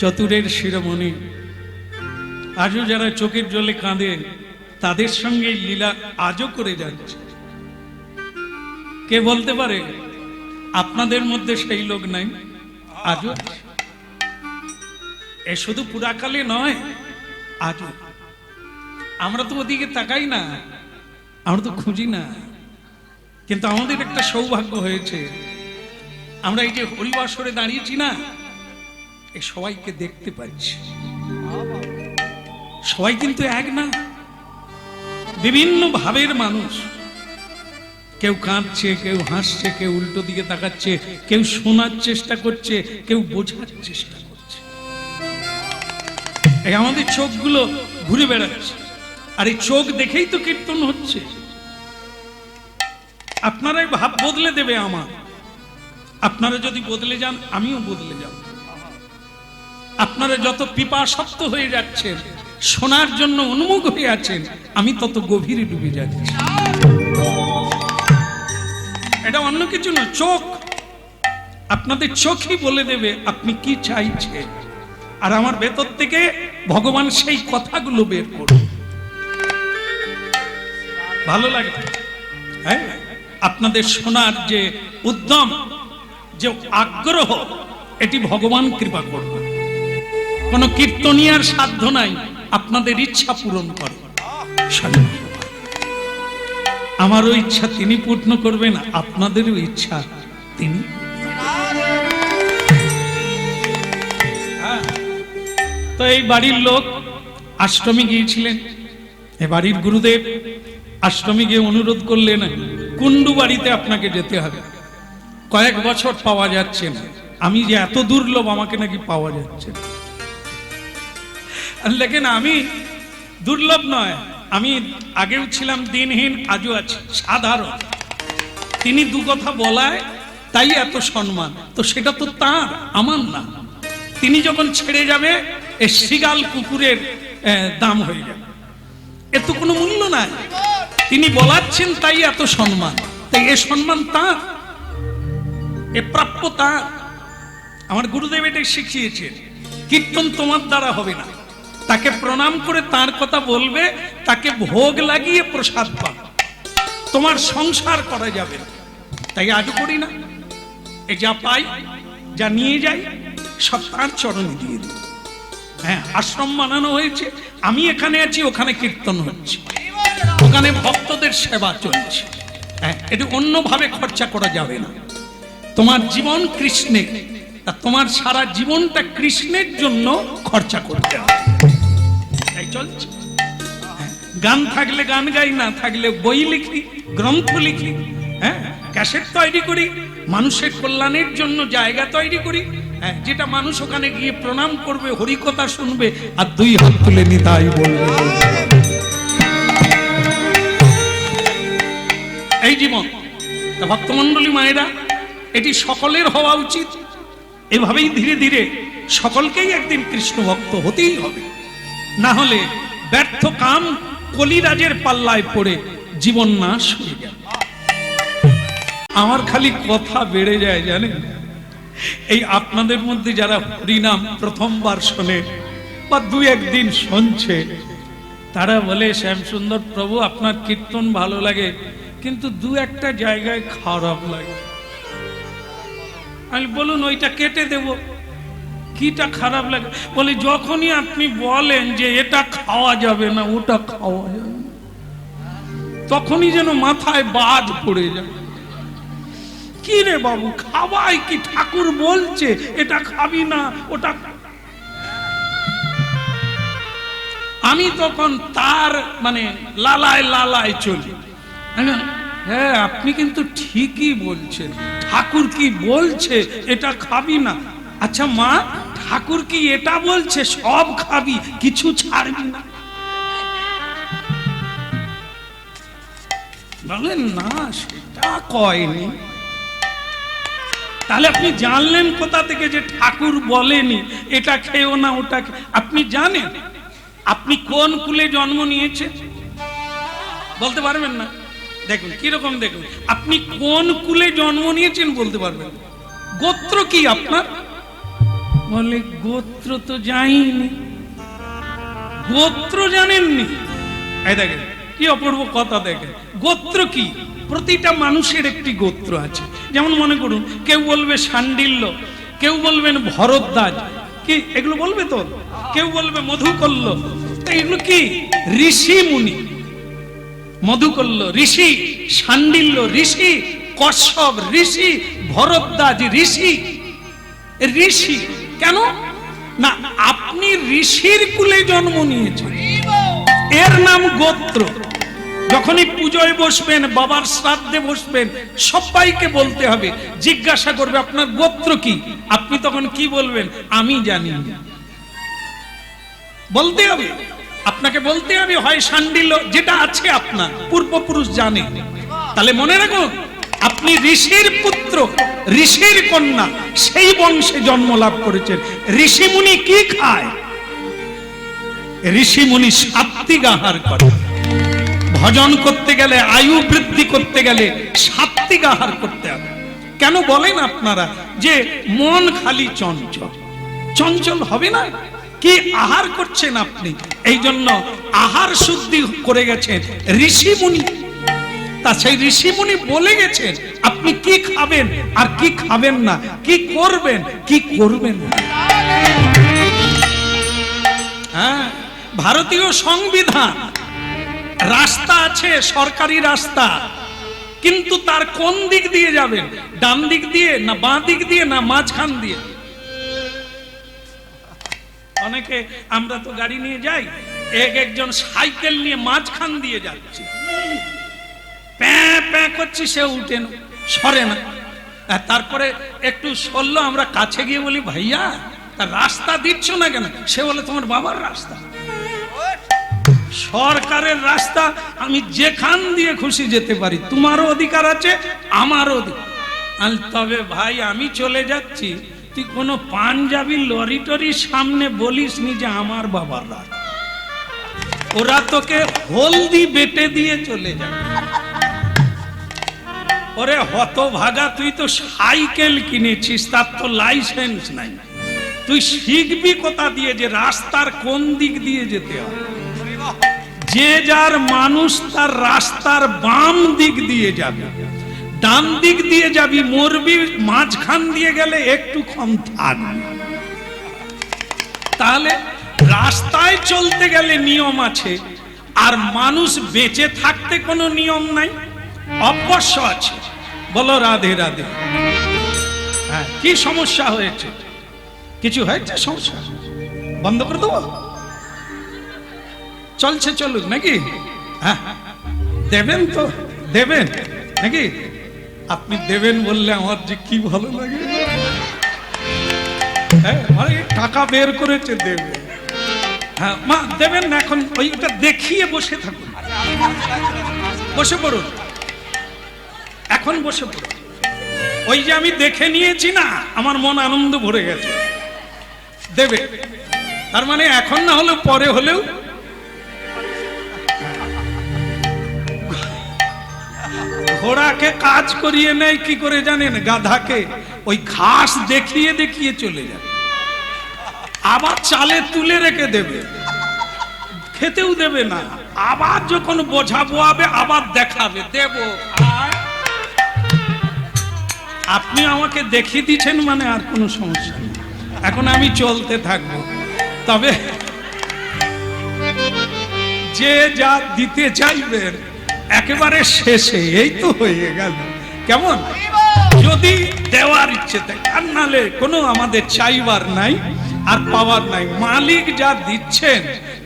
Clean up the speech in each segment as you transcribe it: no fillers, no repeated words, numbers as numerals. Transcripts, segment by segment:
চতুরের শিরোমণি আজও যারা চোখের জলে কাঁদে তাদের সঙ্গে লীলা আজও করে যাচ্ছে। কে বলতে পারে আপনাদের মধ্যে সেই লোক নাই? আজও এ শুধু পুরাকালে নয়, আজও আমরা তো ওদিকে তাকাই না, আমরা তো খুঁজি না, কিন্তু আমাদের একটা সৌভাগ্য হয়েছে, আমরা এই যে হরিবাসরে দাঁড়িয়েছি না, সবাইকে দেখতে পাচ্ছি। সবাই কিন্তু এক না, বিভিন্ন ভাবের মানুষ। কেউ কাঁদছে, কেউ হাসছে, কেউ উল্টো দিকে তাকাচ্ছে, কেউ শোনার চেষ্টা করছে, কেউ বোঝার চেষ্টা করছে। আমাদের চোখগুলো ঘুরে বেড়াচ্ছে, আর এই চোখ দেখেই তো কীর্তন হচ্ছে। আপনারাই ভাব বদলে দেবে আমার। আপনারা যদি বদলে যান, আমিও বদলে যাব। আপনারা যত পিপাসক্ত হয়ে যাচ্ছেন, শোনার জন্য উন্মুখ হয়ে আছেন, আমি তত গভীরে ডুবে যাচ্ছি। এটা অন্য কিছু না, চোখ। আপনাদের চোখই বলে দেবে আপনি কি চাইছেন, আর আমার ভেতর থেকে ভগবান সেই কথাগুলো বের করবে। ভালো লাগে, হ্যাঁ, আপনাদের শোনার যে উদ্যম, যে আগ্রহ, এটি ভগবান কৃপা করবে। কোন কীর্তনিয়ার সাধ্য নাই আপনাদের ইচ্ছা পূরণ করে। আমারও ইচ্ছা তিনি পূর্ণ করবেন, আপনাদেরও ইচ্ছা তিনি। তো এই বাড়ির লোক আশ্রমে গিয়েছিলেন, এ বাড়ির গুরুদেব আশ্রমে গিয়ে অনুরোধ করলেন, কুন্ডু বাড়িতে আপনাকে যেতে হবে, কয়েক বছর পাওয়া যাচ্ছে না। আমি যে এত দুর্লভ, আমাকে নাকি পাওয়া যাচ্ছে না। লেকিন আমি দুর্লভ নয়, আমি আগেও ছিলাম দিনহীন, আজও আছি সাধারণ। তিনি দু কথা বলায় তাই এত সম্মান, তো সেটা তো তার, আমার না। তিনি যখন ছেড়ে যাবে, এ শৃগাল কুকুরের দাম হয়ে যাবে, এর তো কোনো মূল্য নাই। তিনি বলাচ্ছেন তাই এত সম্মান, তাই এ সম্মান তার, এ প্রাপ্য তার। আমার গুরুদেব এটাই শিখিয়েছেন, কীর্তন তোমার দ্বারা হবে না, তাকে প্রণাম করে তার কথা বলবে, তাকে ভোগ লাগিয়ে প্রসাদ পাবে, তোমার সংসার করা যাবে না। তাই আজও করি না, এ যা পাই, যা নিয়ে যাই, সব তার চরণে দিয়ে দিই। হ্যাঁ, আশ্রম বানানো হয়েছে, আমি এখানে আছি, ওখানে কীর্তন হচ্ছে, ওখানে ভক্তদের সেবা চলছে। হ্যাঁ, এটা অন্যভাবে খরচা করা যাবে না। তোমার জীবন কৃষ্ণের, তোমার সারা জীবনটা কৃষ্ণের জন্য খরচা করতে হবে। চলছে, গান থাকলে গান গাই, না থাকলে বই লিখি, গ্রন্থ লিখি, হ্যাঁ, ক্যাসেট তৈরি করি, মানুষের কল্যাণের জন্য জায়গা তৈরি করি, হ্যাঁ, যেটা মানুষ ওখানে গিয়ে প্রণাম করবে, হরিকথা শুনবে, আর দুই হাত তুলে নিতাই বলবে। এই জীবন ভক্তমন্ডলী মায়েরা, এটি সকলের হওয়া উচিত। এভাবেই ধীরে ধীরে সকলকেই একদিন কৃষ্ণ ভক্ত হতেই হবে, না হলে ব্যর্থ কাম কলিরাজের পাল্লায় পড়ে জীবন নাশ হয়ে যায়। আমার খালি কথা বেড়ে যায় জানেন, এই আপনাদের মধ্যে যারা হরিনাম প্রথমবার শোনে বা দু একদিন শুনছে, তারা বলে শ্যামসুন্দর প্রভু আপনার কীর্তন ভালো লাগে, কিন্তু দু একটা জায়গায় খারাপ লাগে। আমি বলুন ওইটা কেটে দেব, কিটা খারাপ লাগে? বলে যখনই আপনি বলেন যে এটা খাওয়া যাবে না, ওটা খাওয়া যাবে না, তখনই যেন মাথায় বাজ পড়ে যায়। কি রে বাবু, খাওয়াই কি? ঠাকুর বলছে এটা খাবি না, ওটা। আমি তখন তার মানে লালায় লালায় চলি। হ্যাঁ, আপনি কিন্তু ঠিকই বলছেন, ঠাকুর কি বলছে এটা খাবি না। আচ্ছা মা, ঠাকুর কি এটা বলছে সব খাবি, কিছু ছাড়বি না? বলেন না, সেটা কয়নি। তাহলে আপনি জানলেন কোথা থেকে যে ঠাকুর বলেনি এটা খেও না, ওটা? আপনি জানেন আপনি কোন কুলে জন্ম নিয়েছেন? বলতে পারবেন না? দেখুন কিরকম, দেখুন আপনি কোন কুলে জন্ম নিয়েছেন বলতে পারবেন। গোত্র কি আপনার? বলে গোত্র তো যায়নি, গোত্র জানেননি। এই দেখেন কি অপূর্ব কথা, দেখেন গোত্র কি, প্রতিটা মানুষের একটি গোত্র আছে। যেমন মনে করুন কেউ বলবে শাণ্ডিল্য, কেউ বলবেন ভরদ্বাজ, কি এগুলো বলবে তো, কেউ বলবে মধুকল্য, এগুলো কি ঋষি মুনি। মধুকল্য ঋষি, শাণ্ডিল্য ঋষি, কশ্যপ ঋষি, ভরদ্বাজ ঋষি। ঋষি কেন না, আপনি ঋষির কুলে জন্ম নিয়েছেন, এর নাম গোত্র। যখনই পুজোয় বসবেন, বাবার শ্রাদ্ধে বসবেন, সবাইকে বলতে হবে, জিজ্ঞাসা করবে আপনার গোত্র কি, আপনি তখন কি বলবেন, আমি জানি। বলতে হবে, আপনাকে বলতে হবে হয় শাণ্ডিল্য, যেটা আছে আপনার পূর্বপুরুষ জানে। তাহলে মনে রাখুন, আপনি ঋষির পুত্র, ঋষির কন্যা, সেই বংশে জন্ম লাভ করেছেন। ঋষিমুনি কি খায়? ঋষিমুনি সাত্ত্বিক আহার করে। ভজন করতে গেলে, আয়ু বৃদ্ধি করতে গেলে সাত্ত্বিক আহার করতে হবে। কেন বলেন আপনারা যে মন খালি চঞ্চল, চঞ্চল হবে না? কি আহার করছেন আপনি? এই জন্য আহার শুদ্ধি করে গেছেন ঋষিমুনি। তা সেই ঋষিমুনি বলে গেছেন আপনি কি খাবেন আর কি খাবেন না, কি করবেন কি করবেন না। হ্যাঁ, ভারতীয় সংবিধান, রাস্তা আছে, সরকারি রাস্তা, কিন্তু তার কোন দিক দিয়ে যাবেন, ডান দিক দিয়ে না বাঁ দিক দিয়ে না মাঝখান দিয়ে? অনেকে আমরা তো গাড়ি নিয়ে যাই, একজন সাইকেল নিয়ে মাঝখান দিয়ে যাচ্ছে, প্যাঁ প্যাঁ করছি, সে উঠে না, সরে না। তারপরে একটু সরলো, আমরা কাছে গিয়ে বলি ভাইয়া রাস্তা দিচ্ছ না কেন? সে বলে তোমার বাবার রাস্তা, সরকারের রাস্তা, আমি যেখান দিয়ে খুশি যেতে পারি, তোমারও অধিকার আছে আমারও অধিকার। তবে ভাই আমি চলে যাচ্ছি, তুই কোনো পাঞ্জাবি লরি টরির সামনে বলিস নি যে আমার বাবার রাস্তা, ওরা তোকে হলদি বেটে দিয়ে চলে যাবে। ওরে হতভাগা, তুই তো সাইকেল কিনেছিস, তার তো লাইসেন্স নাই, তুই শিখবি কোথা দিয়ে যে রাস্তার কোন দিক দিয়ে যেতে হয়। যে যার মানুষ তার রাস্তার বাম দিক দিয়ে যাবে, ডান দিক দিয়ে যাবি, মরবি মাঝখান দিয়ে গেলে একটু কম থাকবে। তাহলে রাস্তায় চলতে গেলে নিয়ম আছে, আর মানুষ বেঁচে থাকতে কোনো নিয়ম নাই, অবশ্য আছে। বলো রাধে রাধে। হ্যাঁ, কি সমস্যা হয়েছে? কিছু হয়েছে সমস্যা? বন্ধ করে দেবো? চলছে চলুক নাকি? হ্যাঁ, দেবেন তো, দেবেন নাকি? আপনি দেবেন বললে আমার যে কি ভালো লাগে। হ্যাঁ, টাকা বের করেছে দেবে। হ্যাঁ মা দেবেন না, এখন ওইটা দেখিয়ে বসে থাকুন, বসে পড়ুন, এখন বসে পড়ুন। ওই যে আমি দেখে নিয়েছি না, আমার মন আনন্দ ভরে গেছে, দেবে। তার মানে এখন না হলেও পরে হলেও। ঘোড়াকে কাজ করিয়ে নেয় কি করে জানেন? গাধাকে ওই ঘাস দেখিয়ে দেখিয়ে চলে যাবে, আবার চালে তুলে রেখে দেবে, খেতেও দেবে না, আবার যখন বোঝা বোয়াবে আবার দেখাবে দেব। আপনি আমাকে দেখিয়ে দিচ্ছেন মানে আর কোনো সমস্যা নেই, এখন আমি চলতে থাকবো। তবে যে যা দিতে চাইবেন একেবারে শেষে, এই তো হয়ে গেল। কেমন? যদি দেওয়ার ইচ্ছে থাকে, আর নালে কোনো আমাদের চাইবার নাই আর পাওয়ার নাই, মালিক যা দিচ্ছেন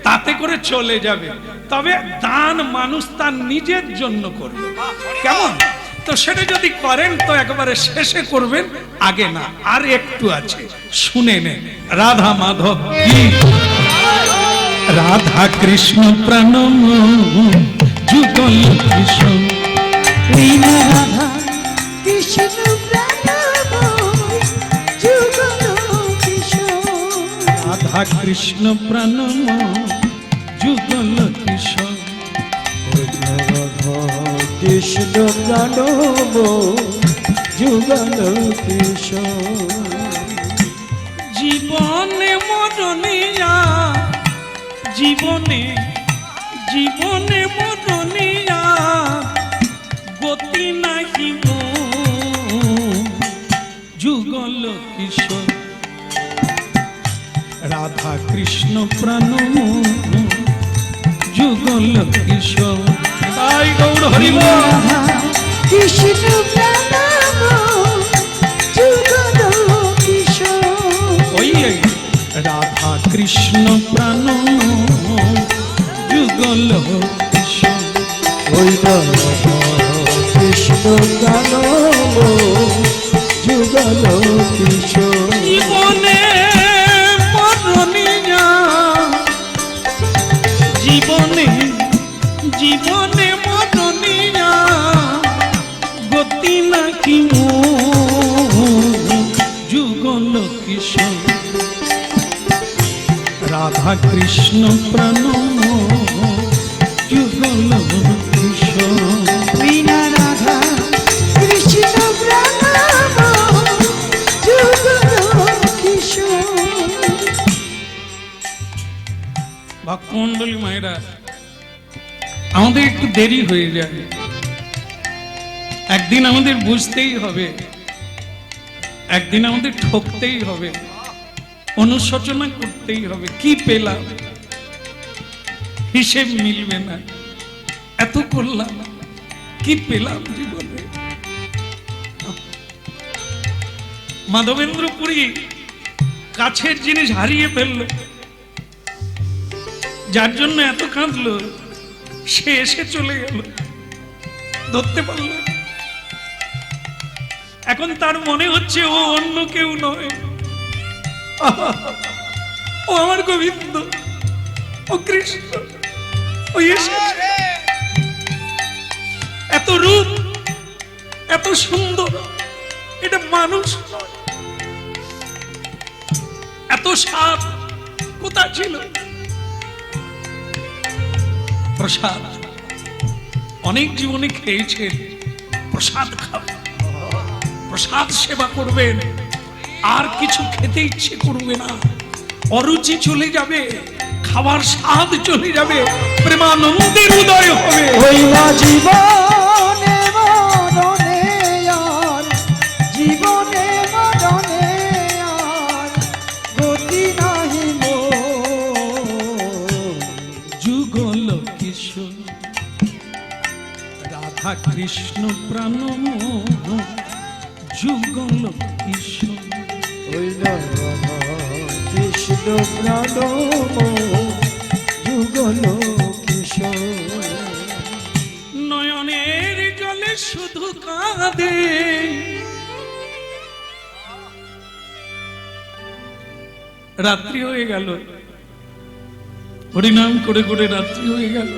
তাতে করে চলে যাবে। তবে দান মানুষ তার নিজের জন্য করবে, কেমন? তো সেটা যদি করেন তো একেবারে শেষে করবেন, আগে না। আর একটু আছে, শুনে নেন। রাধা মাধব কি, রাধা কৃষ্ণ প্রণম যুগল কৃষ্ণ, রাধা কৃষ্ণ প্রণম যুগল কৃষ্ণ, রাধা কৃষ্ণ প্রণম যুগল কৃষ্ণ, রাধা কৃষ্ণ প্রণম যুগল কৃষ্ণ। জীবন মরণিয়া জীবনে জীবনে মরণিয়া গতি নাহি যুগল কিশোর রাধা কৃষ্ণ প্রাণ যুগল কিশোর তাই গৌর হরি বল। রাধা কৃষ্ণ প্রাণ যুগল কিশোর ওই রাধা কৃষ্ণ প্রাণ যুগল কিশোর ওই রাধা কৃষ্ণ প্রাণ যুগল কিশোর জীবনে মরণিয়া জীবনে জীবনে মরণিয়া গতি নাকি যুগল কিশোর রাধা কৃষ্ণ প্রাণ যুগল কিশোর বিনা রাধা কৃষ্ণ প্রাণ যুগল কিশোর ভক্তমন্ডলী মায়েরা, আমাদের একটু দেরি হয়ে যায়, একদিন আমাদের বুঝতেই হবে, একদিন আমাদের ঠকতেই হবে, অনুশোচনা করতেই হবে। কি পেলাম হিসেব মিলবে না, এত করলাম কি পেলাম জীবনে। মাধবেন্দ্রপুরী কাছের জিনিস হারিয়ে ফেললো, যার জন্য এত কাঁদলো, সে এসে চলে গেল, ধরতে পারল। এখন তার মনে হচ্ছে ও অন্য কেউ নয়, ও আমার গোবিন্দ, ও কৃষ্ণ, ও এসেছে। এত রূপ, এত সুন্দর, এটা মানুষ নয়। এত স্বাদ কোথায় ছিল? প্রসাদ অনেক জীবনে খেয়েছেন, প্রসাদ খাবেন, প্রসাদ সেবা করবেন, আর কিছু খেতে ইচ্ছে করবে না, অরুচি চলে যাবে, খাবার স্বাদ চলে যাবে, প্রেমানন্দের উদয় হবে। হইলা জীবনে মরণে আর জীবনে মরণে আর গতি নাহি মোর যুগল কিশোর রাধা কৃষ্ণ প্রাণ যুগল কিশোর হইলা রাধা কৃষ্ণ প্রাণ যুগল কিশোর নয়নের জলে শুধু কাঁদে, রাত্রি হয়ে গেল, হরিনাম করে করে রাত্রি হয়ে গেল,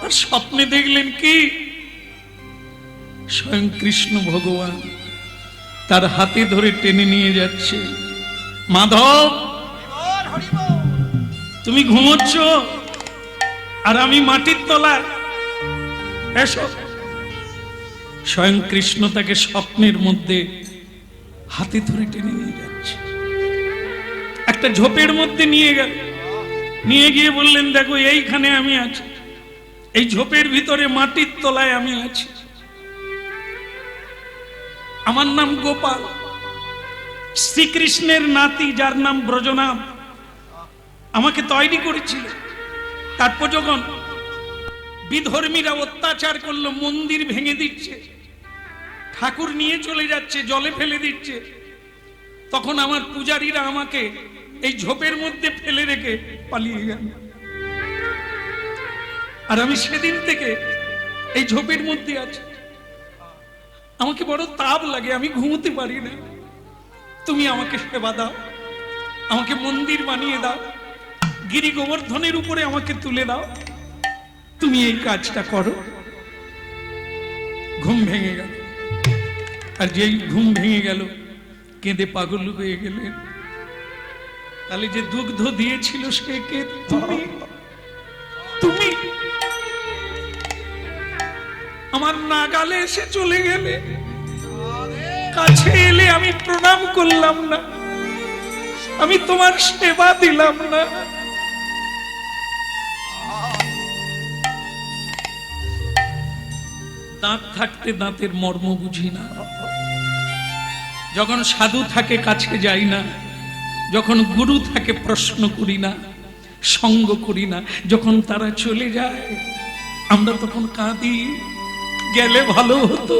আর স্বপ্নে দেখলেন কি? স্বয়ং কৃষ্ণ ভগবান তার হাতে ধরে টেনে নিয়ে যাচ্ছে। মাধব, তুমি ঘুমোচ্ছ আর আমি মাটির তলায়, এসো। স্বয়ং কৃষ্ণ তাকে স্বপ্নের মধ্যে হাতে ধরে টেনে নিয়ে যাচ্ছে, একটা ঝোপের মধ্যে নিয়ে গেল, নিয়ে গিয়ে বললেন দেখো এইখানে আমি আছি, এই ঝোপের ভিতরে মাটির তলায় আমি আছি, আমার নাম গোপাল, শ্রীকৃষ্ণের নাতি যার নাম ব্রজনাম আমাকে তৈরি করেছিল। তারপর যখন বিধর্মীরা অত্যাচার করলো, মন্দির ভেঙে দিচ্ছে, ঠাকুর নিয়ে চলে যাচ্ছে, জলে ফেলে দিচ্ছে, তখন আমার পূজারীরা আমাকে এই ঝোপের মধ্যে ফেলে রেখে পালিয়ে গেল। আর আমি সেদিন থেকে এই ঝোপের মধ্যে আছি, আমাকে বড় তাপ লাগে, আমি ঘুমোতে পারি না। তুমি আমাকে সেবা দাও, আমাকে মন্দির বানিয়ে দাও, গিরি গোবর্ধনের উপরে আমাকে তুলে দাও, তুমি এই কাজটা করো। ঘুম ভেঙে গেল, আর যেই ঘুম ভেঙে গেল কেঁদে পাগল হয়ে গেলেন। তাহলে যে দুগ্ধ দিয়েছিল সে কে? তুমি। তুমি আমার নাগালে এসে চলে গেলে, কাছে এলে আমি প্রণাম করলাম না, আমি তোমার সেবা দিলাম না। দাঁত থাকতে দাঁতের মর্ম বুঝি না, যখন সাধু থাকে কাছে যাই না, যখন গুরু থাকে প্রশ্ন করি না, সঙ্গ করি না। যখন তারা চলে যায় আমরা তখন কাঁদি, গেলে ভালো হতো,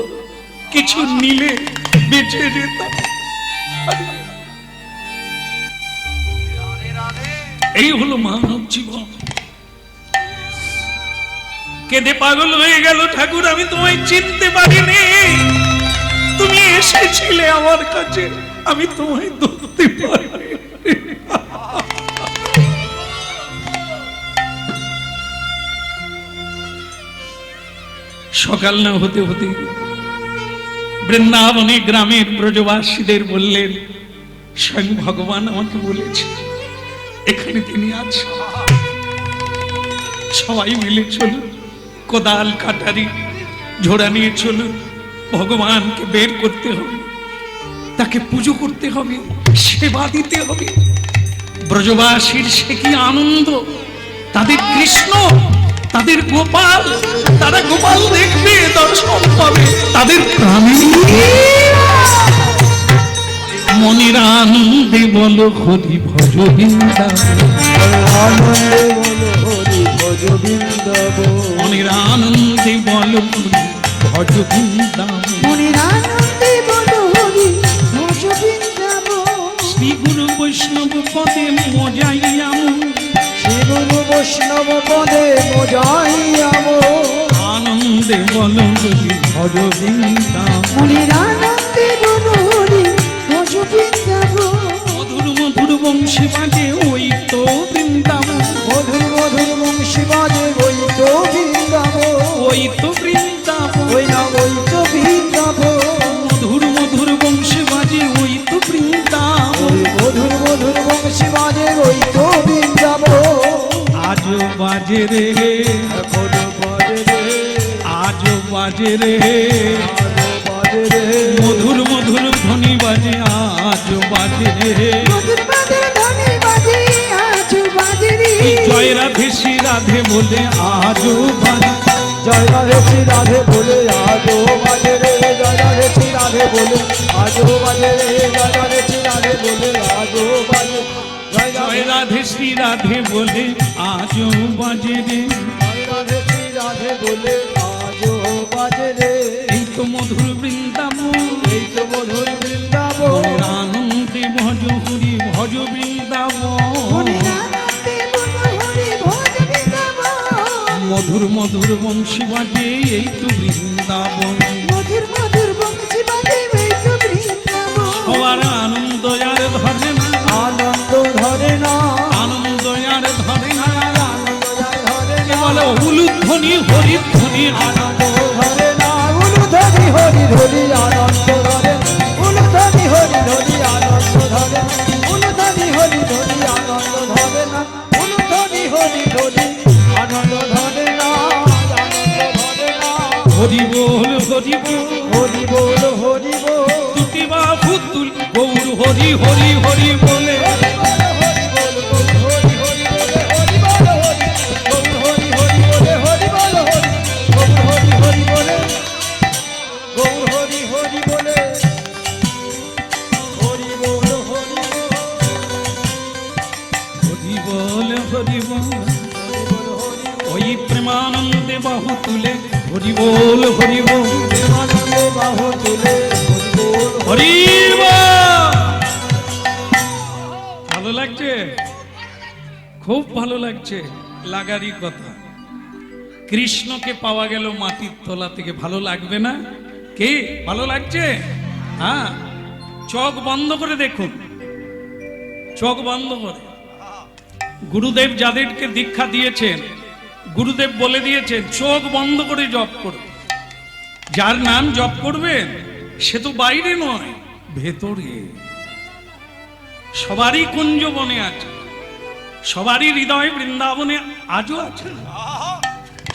কিছু নিলে বেঁচে যেতাম। এই হলো মানব জীবন। কেঁদে পাগল হয়ে গেল ঠাকুর, আমি তোমায় চিনতে পারিনি, তুমি এসেছিলে আমার কাছে, আমি তোমায় ধরতে পারিনি। সকাল না হতে হতে বৃন্দাবনে গ্রামের ব্রজবাসীদের বললেন, স্বয়ং ভগবান আমাকে বলেছে এখানে তিনি আছেন। সবাই মিলে চলুন, কোদাল কাটারি ঝোড়া নিয়ে চলুন, ভগবানকে বের করতে হবে, তাকে পুজো করতে হবে, সেবা দিতে হবে। ব্রজবাসীর সে কি আনন্দ, তাদের কৃষ্ণ, তাদের গোপাল, তারা গোপাল দেখবে, দর্শন পাবে, তাদের প্রাণী মনের আনন্দে বলো হরি ভজ বৃন্দাবন, আনন্দে বলো হরি ভজ বৃন্দাবন, মনের আনন্দে বলো হরি ভজ বৃন্দাবন, মনের আনন্দে বলো হরি ভজ বৃন্দাবন। শ্রী গুরু বৈষ্ণব পদে মজাইয়াম, শ্রী গুরু বৈষ্ণব পদে মজাইয়াম, আনন্দে বলো হরি ভজ বৃন্দাবন, মনের আনন্দে বলো হরি ভজ বৃন্দাবন। মধুর মধুর বংশী বাজে ওই তো বৃন্দাবন, মধুর মধুর বংশী বাজে ওই তো বৃন্দাবন, ওই তো বৃন্দাবন, ওই না ওই তো বৃন্দাবন। মধুর মধুর বংশী বাজে ওই তো বৃন্দাবন, ওই মধুর মধুর বংশী বাজে ওই তো বৃন্দাবন। আজও বাজে রে, এখনো বাজে রে, আজও বাজে রে, আজও বাজে রে, মধুর মধুর ধ্বনি বাজে আজও বাজে রে। মধুর বাজে ধ্বনি বাজে আজও বাজে রে। এই জয় রাধে শ্রী রাধে বলে আজও বাজে, জয় রাধে শ্রী রাধে বলে আজও বাজে রে, জয় রাধে শ্রী রাধে বলে আজও বাজে রে, জয় রাধে শ্রী রাধে বলে আজও বাজে, জয় রাধে শ্রী রাধে বলে আজও বাজে রে। জয় রাধে শ্রী রাধে বলে আজও বাজে রে। এই তো মধুর বৃন্দাবন, এই তো মধুর বৃন্দাবন, মনের আনন্দে ভজ হরি ভজ বৃন্দাবন, মনের আনন্দে বলো হরি ভজ বৃন্দাবন। মধুর মধুর বংশী বাজে এই তো বৃন্দাবন, মধুর মধুর বংশী বাজে এই তো বৃন্দাবন। সবার আনন্দ আর ধরে না, আনন্দ ধরে না, আনন্দ আর ধরে না, আনন্দ ধরে না, বলে উলুধ্বনি হরিধ্বনি আনন্দ ধরে না, উলুধ্বনি হরি ধরি আনন্দ ধরে, উলুধ্বনি হরি ধরি আনন্দ ধরে, উলুধ্বনি হরি ধরি আনন্দ ধরে না, উলুধ্বনি হরি ধরি আনন্দ ধরে না, আনন্দ ধরে না। হরি বল হরি বল, হরি বল হরি বল, তুতি বাবু তুল গৌর হরি হরি হরি বলে, হরি বল হরি হরি বলে, হরি বল হরি, গৌর হরি হরি বলে, হরি বল হরি, গৌর হরি হরি বলে, গৌর হরি হরি বলে, হরি বল হরি বল, হরি বল হরি বল, হরি বল হরি বল। ওই প্রেমানন্দে বাহু তুলে হরি বল হরি বল, প্রেমানন্দে বাহু তুলে হরি বল হরি বল। ভালো লাগছে, খুব ভালো লাগছে, লাগারই কথা। কৃষ্ণকে পাওয়া গেল মাটির তলা থেকে, ভালো লাগবে না? কে ভালো লাগছে? হ্যাঁ, চোখ বন্ধ করে দেখুন, চোখ বন্ধ করে। গুরুদেব যাদেরকে দীক্ষা দিয়েছেন, গুরুদেব বলে দিয়েছেন চোখ বন্ধ করে জপ করবে। যার নাম জপ করবেন সে তো বাইরে নয়, ভেতরে। সবারই কুঞ্জ বনে আছে, সবারই হৃদয় বৃন্দাবনে আজও আছে।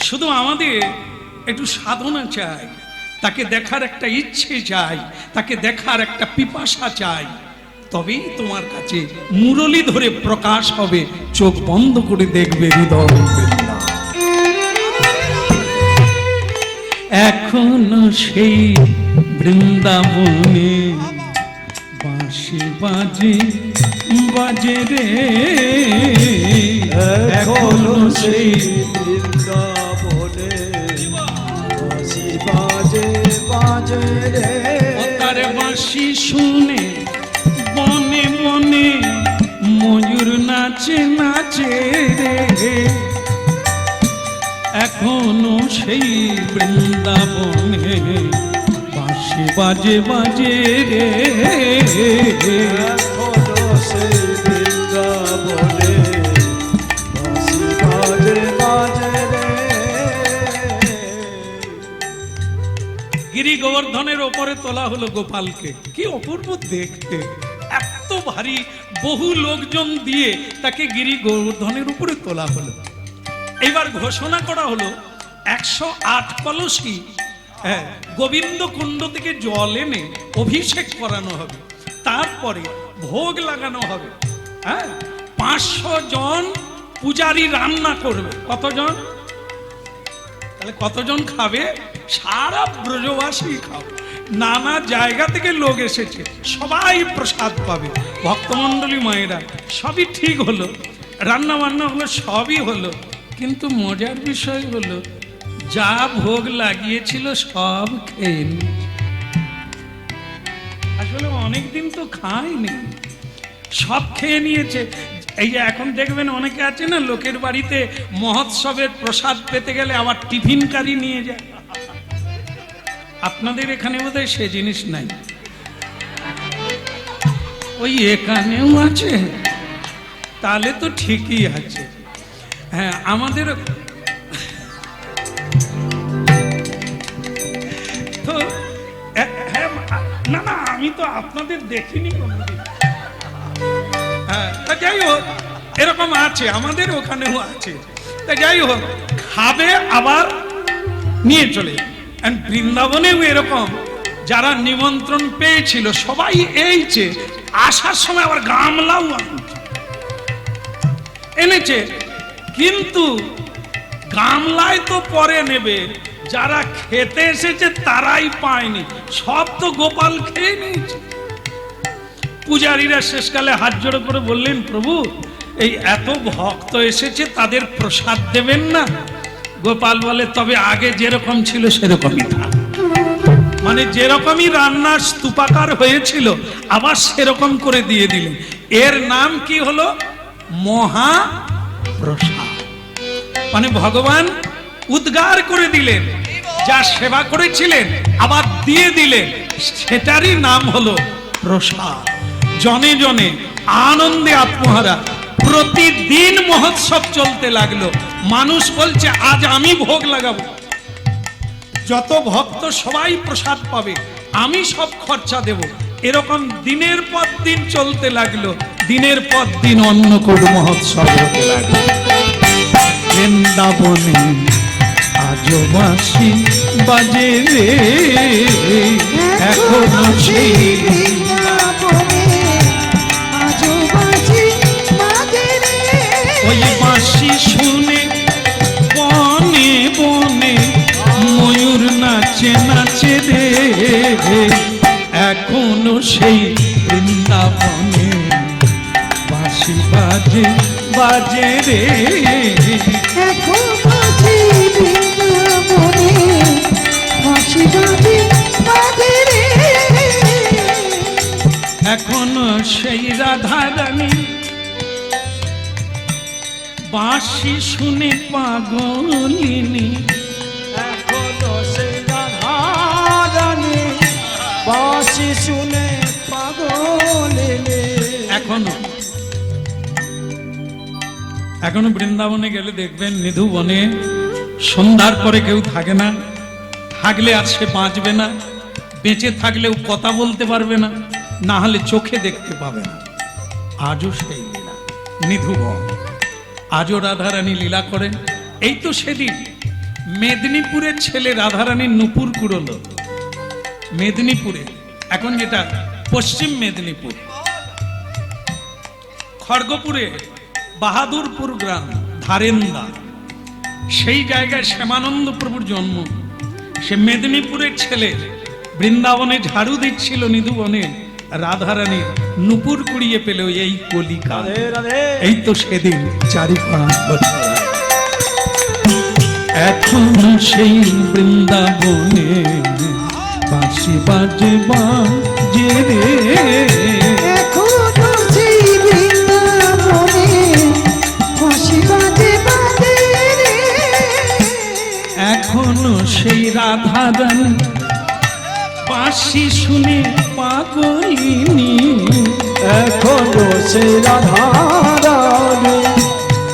শুধু আমাদের একটু সাধনা চাই, তাকে দেখার একটা ইচ্ছে চাই, তাকে দেখার একটা পিপাসা চাই। তবেই তোমার কাছে মুরলি ধরে প্রকাশ হবে, চোখ বন্ধ করে দেখবে হৃদয় বৃন্দা। এখনো সেই বৃন্দাবনে বাঁশি বাজে বাজে রে, এখনো সেই বৃন্দাবনে বাঁশি বাজে বাজে রে। তার বাঁশি শুনে বনে বনে ময়ূর নাচে নাচে রে, এখনো সেই বৃন্দাবনে বাঁশি বাজে বাজে রে, এখনো সেই বৃন্দাবনে বাঁশি বাজে বাজে রে। গিরি গোবর্ধনের ওপরে তোলা হলো গোপালকে, কি অপূর্ব দেখতে, এত ভারী, বহু লোকজন দিয়ে তাকে গিরি গোবর্ধনের উপরে তোলা হলো। এবার ঘোষণা করা হলো 108 কলসি গোবিন্দ কুণ্ড থেকে জল এনে অভিষেক করানো হবে, তারপরে ভোগ লাগানো হবে। 500 জন পূজারি রান্না করবে। কতজন? তাহলে কতজন খাবে? সারা ব্রজবাসী খাবে, নানা জায়গা থেকে লোক এসেছে, সবাই প্রসাদ পাবে। ভক্তমণ্ডলী মায়েরা, সবই ঠিক হলো, রান্না বান্না হলো, সবই হলো, কিন্তু মজার বিষয় হলো যা ভোগ লাগিয়েছিল সব খেয়ে নিয়েছে। আসলে অনেকদিন তো খায়নি, সব খেয়ে নিয়েছে। এই যে এখন দেখবেন অনেকে আছে না, লোকের বাড়িতে মহোৎসবের প্রসাদ পেতে গেলে আবার টিফিন কারি নিয়ে যায়। আপনাদের এখানে বোধহয় সে জিনিস নাই, ওই এখানেও আছে, তাহলে তো ঠিকই আছে। হ্যাঁ, আমাদের তো হ্যাঁ, না না, আমি তো আপনাদের দেখিনি কোনোদিন। হ্যাঁ, তা যাই হোক, এরকম আছে, আমাদের ওখানেও আছে। তা যাই হোক, খাবে আবার নিয়ে চলে। বৃন্দাবনেও এরকম যারা নিমন্ত্রণ পেয়েছিল সবাই এইছে, আসার সময় আবার গামলাও এনেছে, কিন্তু গামলায় তো পরে নেবে, যারা খেতে এসেছে তারাই পায়নি, সব তো গোপাল খেয়ে নিয়েছে। পূজারীরা শেষকালে হাত জোড়ো করে বললেন, প্রভু এই এত ভক্ত এসেছে, তাদের প্রসাদ দেবেন না? গোপাল বলে, তবে আগে যেরকম ছিল সেরকমই থাক। মানে যেরকমই রান্নার স্তূপাকার হয়েছিল আবার সেরকম করে দিয়ে দিলেন। এর নাম কি হলো? মহাপ্রসাদ। মানে ভগবান উদ্গার করে দিলেন, যা সেবা করেছিলেন আবার দিয়ে দিলেন, সেটারই নাম হলো প্রসাদ। জনে জনে আনন্দে আত্মহারা, প্রতিদিন মহোৎসব চলতে লাগলো। মানুষ বলছে আজ আমি ভোগ লাগাবো, যত ভক্ত সবাই প্রসাদ পাবে, আমি সব খরচা দেব। এরকম দিনের পর দিন চলতে লাগলো, দিনের পর দিন অন্নকূট মহোৎসব হতে লাগলো। বৃন্দাবনে আজও বাঁশি বাজে রে, এখনো সেই ওই বাঁশি শুনে বনে বনে ময়ূর নাচে নাচে রে, এখনো সেই বৃন্দাবনে বাঁশি বাজে বাজে রে, এখনো সেই রাধা রানী বাঁশি শুনে পাগলিনী, এখনো সেই রাধা রানী বাঁশি শুনে পাগলিনী। এখনো বৃন্দাবনে গেলে দেখবেন নিধু বনে সন্ধ্যার পরে কেউ থাকে না, থাকলে আর সে বাঁচবে না, বেঁচে থাকলেও কথা বলতে পারবে না, না হলে চোখে দেখতে পাবে না। আজও সেই লীলা নিধুবন, আজও রাধারানী লীলা করেন। এই তো সেদিন মেদিনীপুরের ছেলে রাধারানীর নূপুর কুড়োলো, মেদিনীপুরে, এখন যেটা পশ্চিম মেদিনীপুর, খড়গপুরে বাহাদুরপুর গ্রাম ধারেন্দা, সেই জায়গায় শ্যামানন্দ প্রভুর জন্ম। সে মেদিনীপুরের ছেলে, বৃন্দাবনে ঝাড়ু দিচ্ছিল নিধুবনে, রাধারানী নুপুর কুড়িয়ে পেল এই কলিকা। রাধে রাধে। এই তো সেদিন 4-5 বছর। এখনো সেই বৃন্দাবনে বাঁশি বাজে বাজে রে, এখনো সেই বৃন্দাবনে বাঁশি বাজে বাজে রে। এখনো সেই রাধারানী বাঁশি শুনে পাগলিনী, এখনো সেই রাধারানী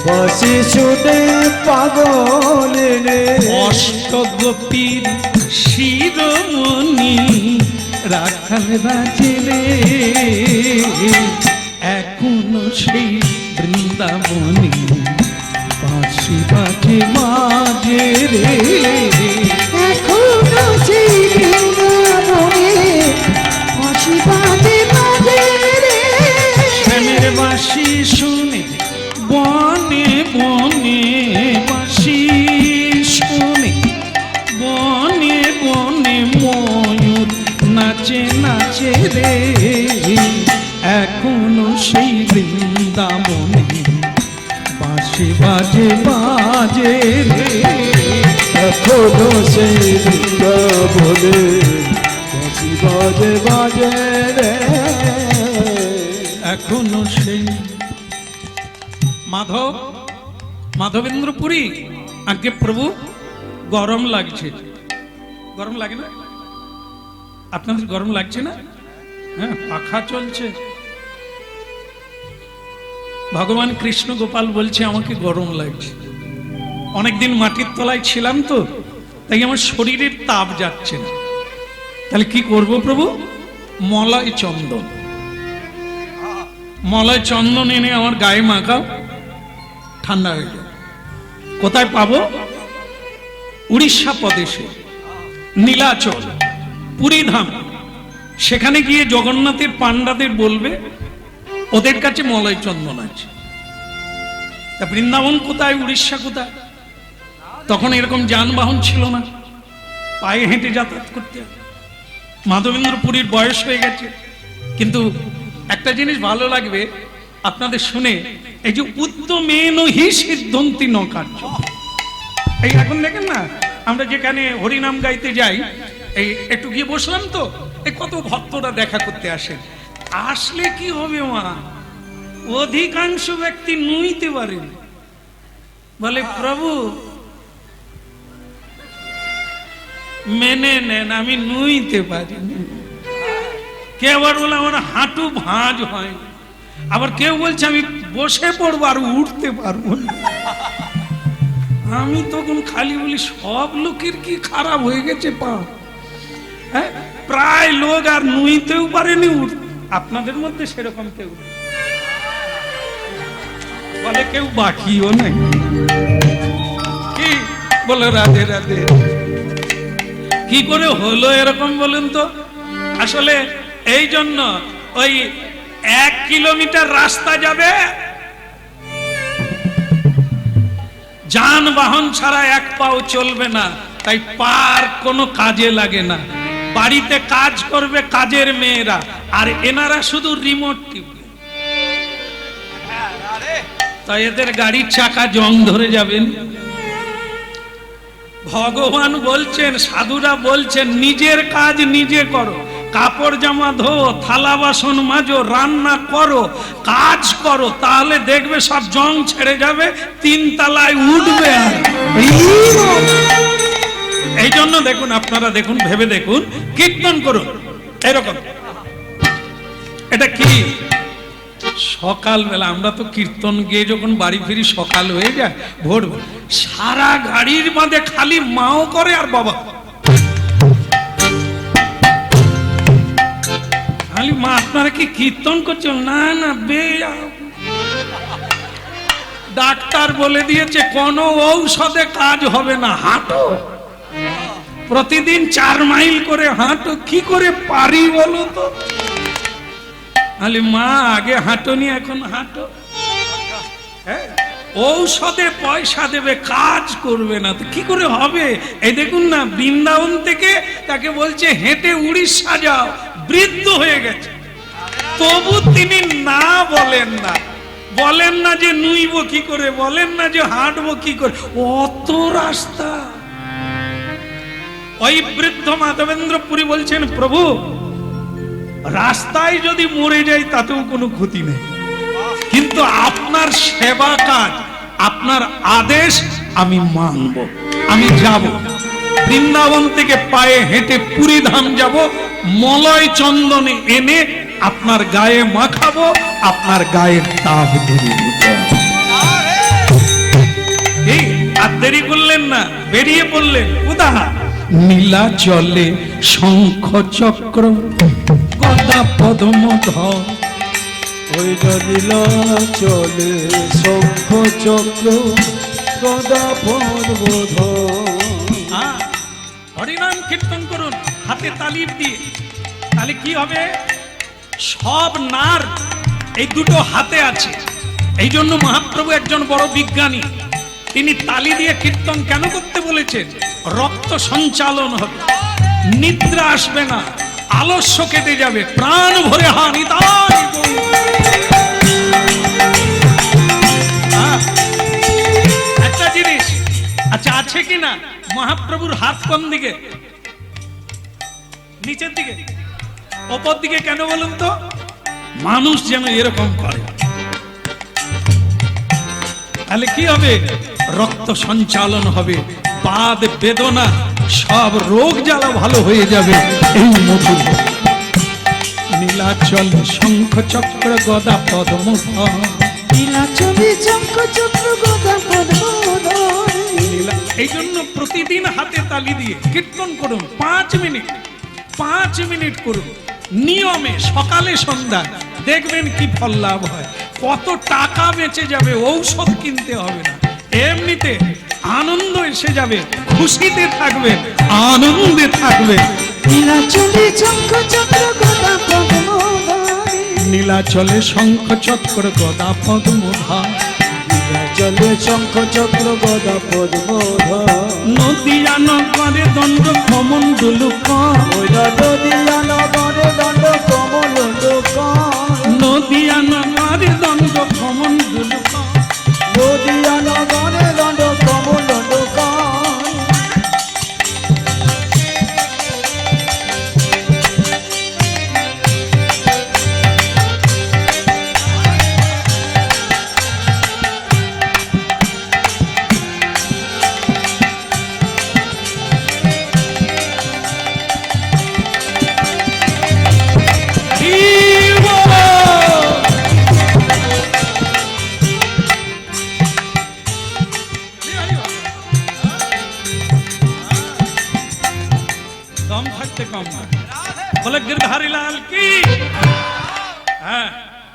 বাঁশি শুনে পাগল রে। অষ্টগোপীর শিরোমণি রাখাল রাজে রে, এখনো সেই বৃন্দাবনে বাঁশি বাজে বাজে রে। এখনো সেই বৃন্দাবনে বাঁশি বাজে বাজে রে। শ্যামের বাঁশি শুনে বনে বনে, বাঁশি শুনে বনে বনে ময়ূর নাচে নাচে রে, এখনো সেই বৃন্দাবনে বাঁশি বাজে বাজে রে। এখনো সেই বৃন্দাবনে বাঁশি বাজে বাজে রে। এখনো সেই মাধবেন্দ্রপুরী। আগে প্রভু গরম লাগছে, গরম লাগে না? আপনাদের গরম লাগছে না? হ্যাঁ, পাখা চলছে। ভগবান কৃষ্ণ গোপাল বলছে আমাকে গরম লাগছে। অনেকদিন মাটির তলায় ছিলাম তো, তাই আমার শরীরের তাপ যাচ্ছে না। তাহলে কি করব প্রভু? মলয় চন্দন, মলয় চন্দন এনে আমার গায়ে মাখাও, ঠান্ডা হয়ে যাবে। কোথায় পাবো? উড়িষ্যা প্রদেশে নীলাচল পুরীধাম, সেখানে গিয়ে জগন্নাথের পান্ডাদের বলবে ওদের কাছে মলয় চন্দন আছে। তা বৃন্দাবন কোথায়, উড়িষ্যা কোথায়? তখন এরকম যানবাহন ছিল না, পায়ে হেঁটে যাতায়াত করতে। মাধবেন্দ্রপুরীর বয়স হয়ে গেছে, কিন্তু একটা জিনিস ভালো লাগবে আপনাদের শুনে, এই যে উদ্যমেন হি সিদ্ধন্তি ন কার্য। এই এখন দেখেন না, আমরা যেখানে হরিনাম গাইতে যাই, এই একটু গিয়ে বসলাম তো, এই কত ভক্তরা দেখা করতে আসেন। আসলে কি হবে মা, অধিকাংশ ব্যক্তি নুইতে পারেন, বলে প্রভু মেনে নেন আমি নুইতে পারি। কে আবার বলে আমার হাঁটু ভাঁজ হয়, আবার কেউ বলছে আমি বসে পড়বো আর উঠতে পারবো না। আমি তখন খালি বলি সব লোকের কি খারাপ হয়ে গেছে পা। হ্যাঁ, প্রায় লোক আর নুইতেও পারেনি, আপনাদের মধ্যে সেরকম কেউ নেই, বলে কেউ বাকিও নেই। কি বলে রাধে রাধে, কি করে হলো এরকম বলুন তো? আসলে এই জন্য ওই 1 কিলোমিটার রাস্তা যাবে, যানবাহন ছাড়া 1 পাও চলবে না, তাই পার কোনো কাজে লাগে না। বাড়িতে কাজ করবে কাজের মেয়েরা, আর এনারা শুধু রিমোট টিপবে। তাই এদের গাড়ির চাকা জং ধরে যাবেন। ভগবান বলছেন, সাধুরা বলছেন নিজের কাজ নিজে করো, কাপড় জামা ধো, থালা বাসন মাজো, রান্না করো, কাজ করো, তাহলে দেখবে সব জং ছেড়ে যাবে, 3 তলায় উঠবে। আর এই জন্য দেখুন, আপনারা দেখুন, ভেবে দেখুন, কীর্তন করুন এরকম। এটা কি সকালবেলা আমরা তো কীর্তন গিয়ে যখন বাড়ি ফিরি সকাল হয়ে যায়, ভোর, সারা গাড়ির বাঁধে খালি মাও করে আর বাবা খালি মা। আপনারা কি কীর্তন করছেন? না না, ডাক্তার বলে দিয়েছে কোনো ঔষধে কাজ হবে না, হাঁটো প্রতিদিন 4 মাইল করে হাঁটো। কি করে পারি বলো তো? আলে মা আগে হাঁটোনি এখন হাঁটো। হ্যাঁ, ঔষধে পয়সা দেবে কাজ করবে না তো কি করে হবে? এই দেখুন না, বৃন্দাবন থেকে তাকে বলছে হেঁটে উড়িষ্যা যাও, বৃদ্ধ হয়ে গেছে, তবু তিনি না বলেন না। বলেন না যে নুইব কি করে, বলেন না যে হাঁটবো কি করে, অত রাস্তা। ওই বৃদ্ধ মাধবেন্দ্র পুরী বলছেন, প্রভু রাস্তায় যদি মরে যাই তাতেও কোনো ক্ষতি নেই, কিন্তু আপনার সেবা কাজ, আপনার আদেশ আমি মানব, আমি যাব। বৃন্দাবন থেকে পায়ে হেঁটে পুরী ধাম যাব, মলয় চন্দনে এনে আপনার গায়ে মাখাবো, আপনার গায়ের তাপ ধরিয়ে দেব। এই আর দেরি করলেন না, বেরিয়ে পড়লেন। উদাহরণ নীলা জলে শঙ্খ চক্র গদা পদ্মধর, ওই নদীলা চলে শঙ্খ চক্র গদা পদ্মধর। হরিনাম কীর্তন করুন হাতে তালি দিয়ে, তাহলে কি হবে? সব নার এই দুটো হাতে আছে। এই জন্য মহাপ্রভু একজন বড় বিজ্ঞানী, তিনি তালি দিয়ে কীর্তন কেন করতে বলেছেন? রক্ত সঞ্চালন হবে, নিদ্রা আসবে না, আলস্য কেটে যাবে, প্রাণ ভরে হানি তাই। একটা জিনিস আচ্ছা আছে কিনা, মহাপ্রভুর হাত কোন দিকে? নিচের দিকে, ওপর দিকে কেন বলুন তো? মানুষ যেন এরকম করে, তাহলে কি হবে? রক্ত সঞ্চালন হবে, বাদ বেদনা সব রোগ জ্বালা ভালো হয়ে যাবে। এই মধুর নীলাচল শঙ্খ চক্র গদা পদ্মধর, নীলাচলে শঙ্খ চক্র গদা পদ্মধর। এই জন্য প্রতিদিন হাতে তালি দিয়ে কীর্তন করুন, 5 মিনিট 5 মিনিট করুন নিয়মে, সকালে সন্ধ্যা, দেখবেন কি ফল লাভ হয়। কত টাকা বেঁচে যাবে, ঔষধ কিনতে হবে না, এমনিতে আনন্দ এসে যাবে, খুশিতে থাকবেন, আনন্দে থাকবেন। নীলাচলে শঙ্খ চক্র গদা পদ্মধর, নীলাচলে শঙ্খ চক্র গদা পদ্মধর, নীলাচলে শঙ্খ চক্র গদা পদ্মধর। নদিয়া নগরে দণ্ড কমণ্ডল ওই নদিয়া নগরে দণ্ড কমণ্ডল, নদিয়া নগরে দণ্ড কমণ্ডল, নদিয়া নগরে দণ্ড কমণ্ডল। दम থাকতে কম না, বলে गिरधारी लाल की। হ্যাঁ।